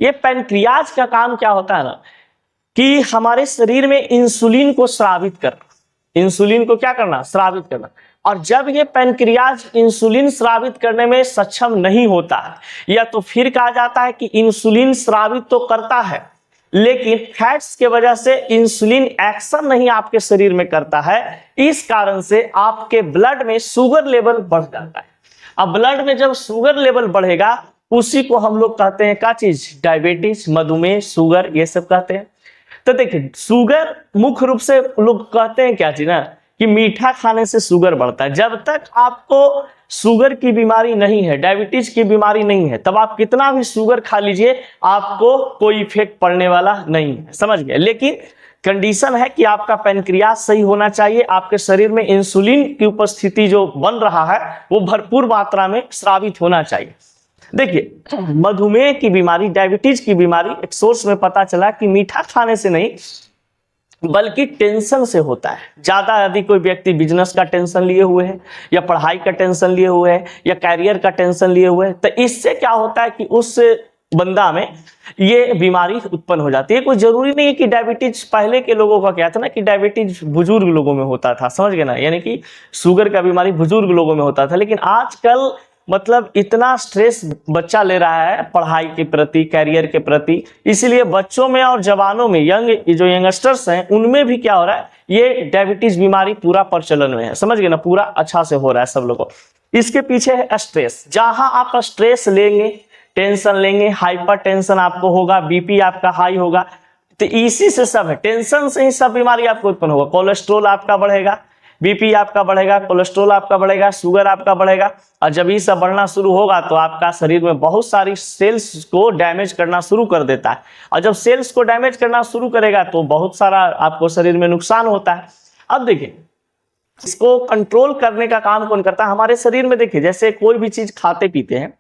ये पैनक्रियाज का काम क्या होता है ना कि हमारे शरीर में इंसुलिन को स्रावित करना, इंसुलिन को क्या करना, स्रावित करना। और जब ये पैनक्रियाज इंसुलिन स्रावित करने में सक्षम नहीं होता है, या तो फिर कहा जाता है कि इंसुलिन स्रावित तो करता है लेकिन फैट्स के वजह से इंसुलिन एक्शन नहीं आपके शरीर में करता है, इस कारण से आपके ब्लड में शुगर लेवल बढ़ जाता है। अब ब्लड में जब शुगर लेवल बढ़ेगा उसी को हम लोग कहते हैं क्या चीज, डायबिटीज, मधुमेह, शुगर, ये सब कहते हैं। तो देखिए शुगर मुख्य रूप से लोग कहते हैं क्या चीज ना कि मीठा खाने से शुगर बढ़ता है। जब तक आपको शुगर की बीमारी नहीं है, डायबिटीज की बीमारी नहीं है, तब आप कितना भी शुगर खा लीजिए आपको कोई इफेक्ट पड़ने वाला नहीं है, समझ गए। लेकिन कंडीशन है कि आपका पैनक्रियाज सही होना चाहिए, आपके शरीर में इंसुलिन की उपस्थिति जो बन रहा है वो भरपूर मात्रा में स्रावित होना चाहिए। देखिए मधुमेह की बीमारी, डायबिटीज की बीमारी एक सोर्स में पता चला कि मीठा खाने से नहीं बल्कि टेंशन से होता है। ज्यादा यदि कोई व्यक्ति बिजनेस का टेंशन लिए हुए है या पढ़ाई का टेंशन लिए हुए है या कैरियर का टेंशन लिए हुए है, तो इससे क्या होता है कि उस बंदा में ये बीमारी उत्पन्न हो जाती है। कोई जरूरी नहीं है कि डायबिटीज, पहले के लोगों का क्या था ना कि डायबिटीज बुजुर्ग लोगों में होता था, समझ गए ना, यानी कि शुगर का बीमारी बुजुर्ग लोगों में होता था। लेकिन आजकल मतलब इतना स्ट्रेस बच्चा ले रहा है पढ़ाई के प्रति, कैरियर के प्रति, इसीलिए बच्चों में और जवानों में, जो यंगस्टर्स हैं उनमें भी क्या हो रहा है, ये डायबिटीज बीमारी पूरा प्रचलन में है, समझ गए ना, पूरा अच्छा से हो रहा है सब लोगों को। इसके पीछे है स्ट्रेस। जहां आप स्ट्रेस लेंगे, टेंशन लेंगे, हाइपर टेंशन आपको होगा, बीपी आपका हाई होगा, तो इसी से सब है, टेंशन से ही सब बीमारी आपको उत्पन्न होगा। कोलेस्ट्रोल आपका बढ़ेगा, बीपी आपका बढ़ेगा, कोलेस्ट्रोल आपका बढ़ेगा, शुगर आपका बढ़ेगा। और जब ये सब बढ़ना शुरू होगा तो आपका शरीर में बहुत सारी सेल्स को डैमेज करना शुरू कर देता है। और जब सेल्स को डैमेज करना शुरू करेगा तो बहुत सारा आपको शरीर में नुकसान होता है। अब देखिए इसको कंट्रोल करने का काम कौन करता है हमारे शरीर में। देखिए जैसे कोई भी चीज खाते पीते हैं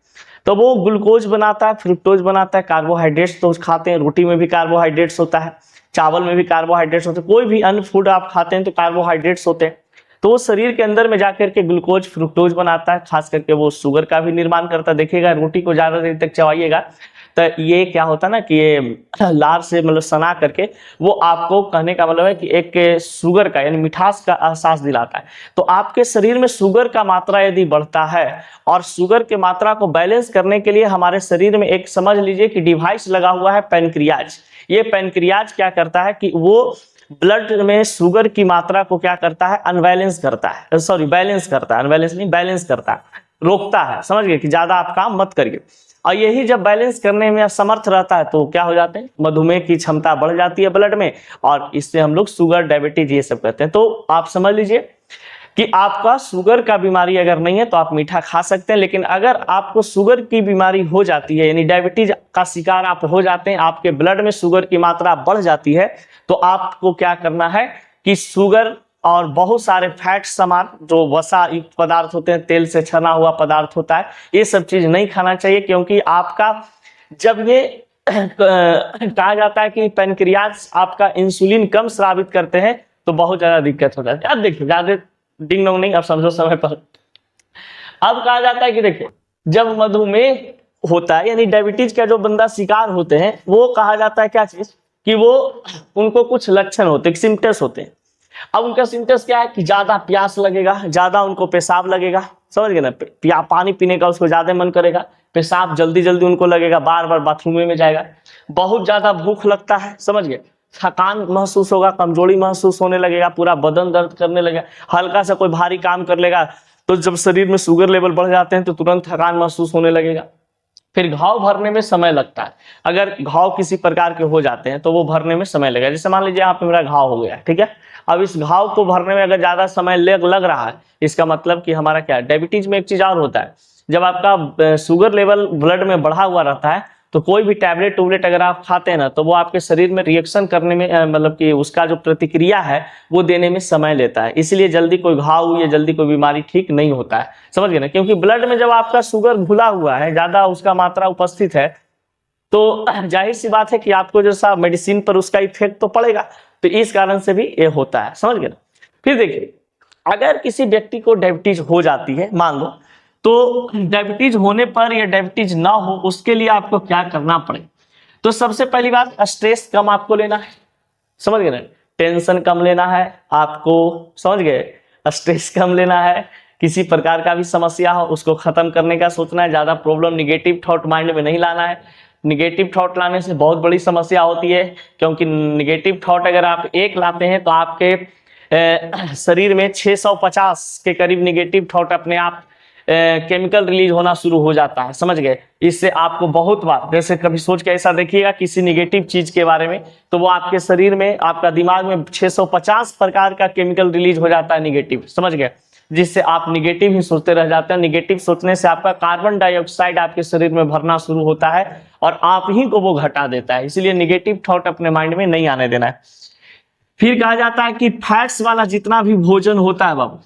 तो वो ग्लूकोज बनाता है, फ्रुक्टोज बनाता है, कार्बोहाइड्रेट्स तो खाते हैं, रोटी में भी कार्बोहाइड्रेट्स होता है, चावल में भी कार्बोहाइड्रेट्स होते हैं, कोई भी अन्य फूड आप खाते हैं तो कार्बोहाइड्रेट्स होते हैं। तो वो शरीर के अंदर में जाकर के ग्लूकोज, फ्रुक्टोज बनाता है, खास करके वो शुगर का भी निर्माण करता है। देखिएगा रोटी को ज्यादा देर तक चबाइएगा तो ये क्या होता है ना कि ये लार से मतलब सना करके वो आपको, कहने का मतलब है कि एक शुगर का यानी मिठास का एहसास दिलाता है। तो आपके शरीर में शुगर का मात्रा यदि बढ़ता है और शुगर के मात्रा को बैलेंस करने के लिए हमारे शरीर में एक, समझ लीजिए कि डिवाइस लगा हुआ है पैनक्रियाज। ये पैनक्रियाज क्या करता है कि वो ब्लड में शुगर की मात्रा को क्या करता है, अनबैलेंस करता है, सॉरी बैलेंस करता है, अनबैलेंस नहीं बैलेंस करता है, रोकता है, समझ गए कि ज्यादा आप काम मत करिए। और यही जब बैलेंस करने में असमर्थ रहता है तो क्या हो जाते हैं, मधुमेह की क्षमता बढ़ जाती है ब्लड में, और इससे हम लोग शुगर, डायबिटीज ये सब कहते हैं। तो आप समझ लीजिए कि आपका शुगर का बीमारी अगर नहीं है तो आप मीठा खा सकते हैं, लेकिन अगर आपको शुगर की बीमारी हो जाती है यानी डायबिटीज का शिकार आप हो जाते हैं, आपके ब्लड में शुगर की मात्रा बढ़ जाती है, तो आपको क्या करना है कि शुगर और बहुत सारे फैट सामान जो वसा युक्त पदार्थ होते हैं, तेल से छना हुआ पदार्थ होता है, ये सब चीज नहीं खाना चाहिए। क्योंकि आपका जब ये कहा जाता है कि पैनक्रियाज आपका इंसुलिन कम स्रावित करते हैं तो बहुत ज्यादा दिक्कत हो जाती है। अब देखिए ज्यादा डिंग डोंग नहीं, अब समझो समय पर। अब कहा जाता है कि देखिए जब मधुमेह होता है यानी डायबिटीज का जो बंदा शिकार होते हैं, वो कहा जाता है क्या चीज कि वो उनको कुछ लक्षण होते हैं, सिम्टम्स होते हैं। अब उनका सिम्टम्स क्या है कि ज्यादा प्यास लगेगा, ज्यादा उनको पेशाब लगेगा, समझ गए ना, पानी पीने का उसको ज्यादा मन करेगा, पेशाब जल्दी जल्दी उनको लगेगा, बार बार बाथरूम में जाएगा, बहुत ज्यादा भूख लगता है, समझ गए, थकान महसूस होगा, कमजोरी महसूस होने लगेगा, पूरा बदन दर्द करने लगेगा, हल्का सा कोई भारी काम कर लेगा तो जब शरीर में शुगर लेवल बढ़ जाते हैं तो तुरंत थकान महसूस होने लगेगा। फिर घाव भरने में समय लगता है, अगर घाव किसी प्रकार के हो जाते हैं तो वो भरने में समय लगेगा। जैसे मान लीजिए आप मेरा घाव हो गया, ठीक है, अब इस घाव को भरने में अगर ज्यादा समय लग रहा है, इसका मतलब कि हमारा क्या, डायबिटीज में एक चीज और होता है, जब आपका शुगर लेवल ब्लड में बढ़ा हुआ रहता है तो कोई भी टैबलेट अगर आप खाते हैं ना तो वो आपके शरीर में रिएक्शन करने में, मतलब कि उसका जो प्रतिक्रिया है वो देने में समय लेता है, इसलिए जल्दी कोई घाव या जल्दी कोई बीमारी ठीक नहीं होता है, समझ गए ना। क्योंकि ब्लड में जब आपका शुगर घुला हुआ है, ज्यादा उसका मात्रा उपस्थित है, तो जाहिर सी बात है कि आपको जो सा मेडिसिन पर उसका इफेक्ट तो पड़ेगा, तो इस कारण से भी ये होता है, समझ गए ना। फिर देखिए अगर किसी व्यक्ति को डायबिटीज हो जाती है मान लो, तो डायबिटीज होने पर या डायबिटीज ना हो उसके लिए आपको क्या करना पड़े। तो सबसे पहली बात, स्ट्रेस कम आपको लेना है, समझ गए ना, टेंशन कम लेना है आपको, समझ गए, स्ट्रेस कम लेना है, किसी प्रकार का भी समस्या हो उसको खत्म करने का सोचना है, ज्यादा प्रॉब्लम नेगेटिव थॉट माइंड में नहीं लाना है। निगेटिव थॉट लाने से बहुत बड़ी समस्या होती है, क्योंकि निगेटिव थॉट अगर आप एक लाते हैं तो आपके शरीर में 650 के करीब निगेटिव थॉट अपने आप केमिकल रिलीज होना शुरू हो जाता है, समझ गए। इससे आपको बहुत बार, जैसे कभी सोच के ऐसा देखिएगा किसी निगेटिव चीज के बारे में, तो वो आपके शरीर में, आपका दिमाग में 650 प्रकार का केमिकल रिलीज हो जाता है निगेटिव, समझ गए, जिससे आप निगेटिव ही सोचते रह जाते हैं। निगेटिव सोचने से आपका कार्बन डाइऑक्साइड आपके शरीर में भरना शुरू होता है और आप ही को वो घटा देता है, इसलिए निगेटिव थॉट अपने माइंड में नहीं आने देना है। फिर कहा जाता है कि फैट्स वाला जितना भी भोजन होता है बाबू,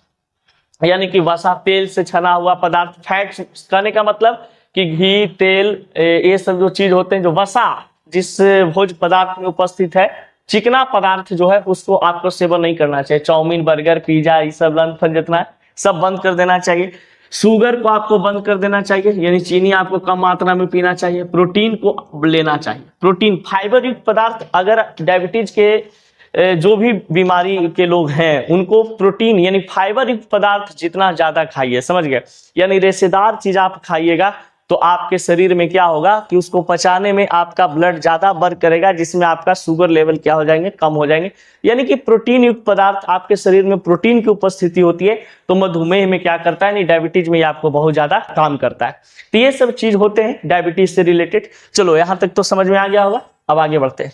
यानी कि वसा, तेल से छना हुआ पदार्थ, फैट्स कहने का मतलब कि घी, तेल, ये सब जो चीज होते हैं, जो वसा जिस भोज पदार्थ में उपस्थित है, चिकना पदार्थ जो है उसको आपको सेवन नहीं करना चाहिए। चाउमीन, बर्गर, पिज्जा, ये सब लंच जितना है सब बंद कर देना चाहिए। शुगर को आपको बंद कर देना चाहिए, यानी चीनी आपको कम मात्रा में पीना चाहिए। प्रोटीन को लेना चाहिए, प्रोटीन, फाइबर युक्त पदार्थ, अगर डायबिटीज के जो भी बीमारी के लोग हैं उनको प्रोटीन यानी फाइबर युक्त पदार्थ जितना ज्यादा खाइए, समझ गए, यानी रेशेदार चीज आप खाइएगा तो आपके शरीर में क्या होगा कि उसको पचाने में आपका ब्लड ज्यादा वर्क करेगा, जिसमें आपका शुगर लेवल क्या हो जाएंगे, कम हो जाएंगे। यानी कि प्रोटीन युक्त पदार्थ, आपके शरीर में प्रोटीन की उपस्थिति होती है तो मधुमेह में क्या करता है, नहीं डायबिटीज में आपको बहुत ज्यादा काम करता है। तो ये सब चीज होते हैं डायबिटीज से रिलेटेड। चलो यहाँ तक तो समझ में आ गया होगा, अब आगे बढ़ते हैं।